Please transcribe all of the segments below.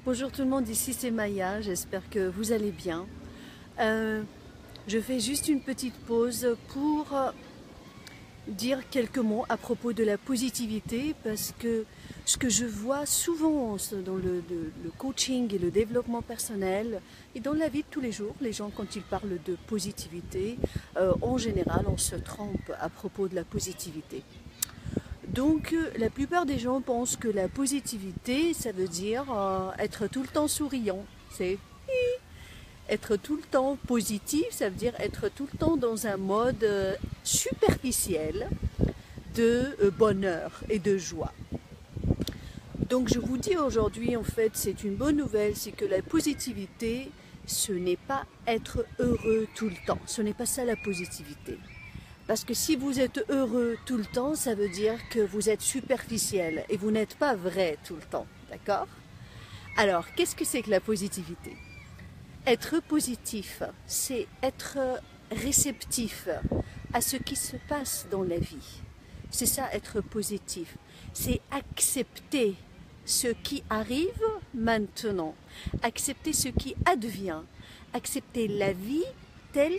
Bonjour tout le monde, ici c'est Maya, j'espère que vous allez bien. Je fais juste une petite pause pour dire quelques mots à propos de la positivité parce que ce que je vois souvent dans le coaching et le développement personnel et dans la vie de tous les jours, les gens quand ils parlent de positivité, en général on se trompe à propos de la positivité. Donc la plupart des gens pensent que la positivité, ça veut dire être tout le temps souriant. C'est être tout le temps positif, ça veut dire être tout le temps dans un mode superficiel de bonheur et de joie. Donc je vous dis aujourd'hui, en fait, c'est une bonne nouvelle, c'est que la positivité, ce n'est pas être heureux tout le temps. Ce n'est pas ça la positivité. Parce que si vous êtes heureux tout le temps, ça veut dire que vous êtes superficiel et vous n'êtes pas vrai tout le temps, d'accord? Alors, qu'est-ce que c'est que la positivité? Être positif, c'est être réceptif à ce qui se passe dans la vie. C'est ça, être positif. C'est accepter ce qui arrive maintenant, accepter ce qui advient, accepter la vie telle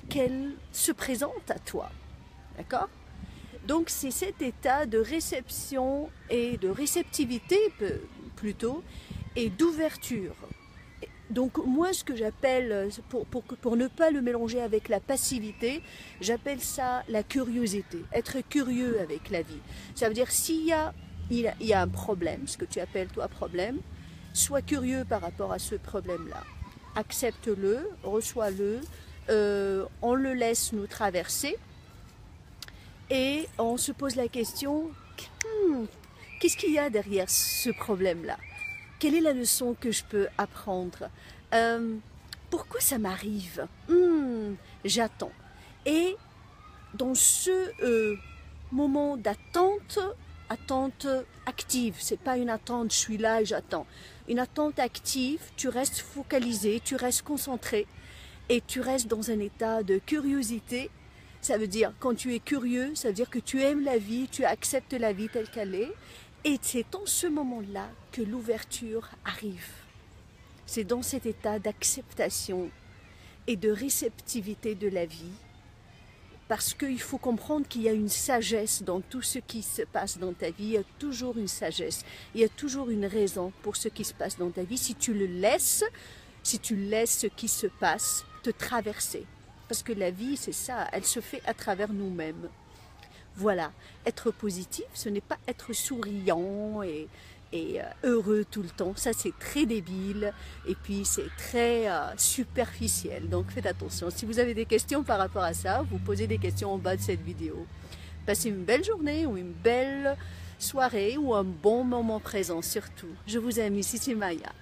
qu'elle se présente à toi, d'accord? Donc c'est cet état de réception et de réceptivité plutôt et d'ouverture. Donc moi ce que j'appelle, pour ne pas le mélanger avec la passivité, j'appelle ça la curiosité, être curieux avec la vie. Ça veut dire s'il y a un problème, ce que tu appelles toi problème, sois curieux par rapport à ce problème-là. Accepte-le, reçois-le, on le laisse nous traverser et on se pose la question, qu'est-ce qu'il y a derrière ce problème-là? Quelle est la leçon que je peux apprendre? Pourquoi ça m'arrive? J'attends. Et dans ce moment d'attente, attente active, c'est pas une attente, je suis là et j'attends. Une attente active, tu restes focalisé, tu restes concentré. Et tu restes dans un état de curiosité. Ça veut dire, quand tu es curieux, ça veut dire que tu aimes la vie, tu acceptes la vie telle qu'elle est. Et c'est dans ce moment-là que l'ouverture arrive. C'est dans cet état d'acceptation et de réceptivité de la vie. Parce qu'il faut comprendre qu'il y a une sagesse dans tout ce qui se passe dans ta vie. Il y a toujours une sagesse. Il y a toujours une raison pour ce qui se passe dans ta vie. Si tu laisses ce qui se passe te traverser. Parce que la vie, c'est ça, elle se fait à travers nous-mêmes. Voilà, être positif, ce n'est pas être souriant et heureux tout le temps. Ça, c'est très débile et puis c'est très superficiel. Donc faites attention. Si vous avez des questions par rapport à ça, vous posez des questions en bas de cette vidéo. Passez une belle journée ou une belle soirée ou un bon moment présent surtout. Je vous aime, ici c'est Maya.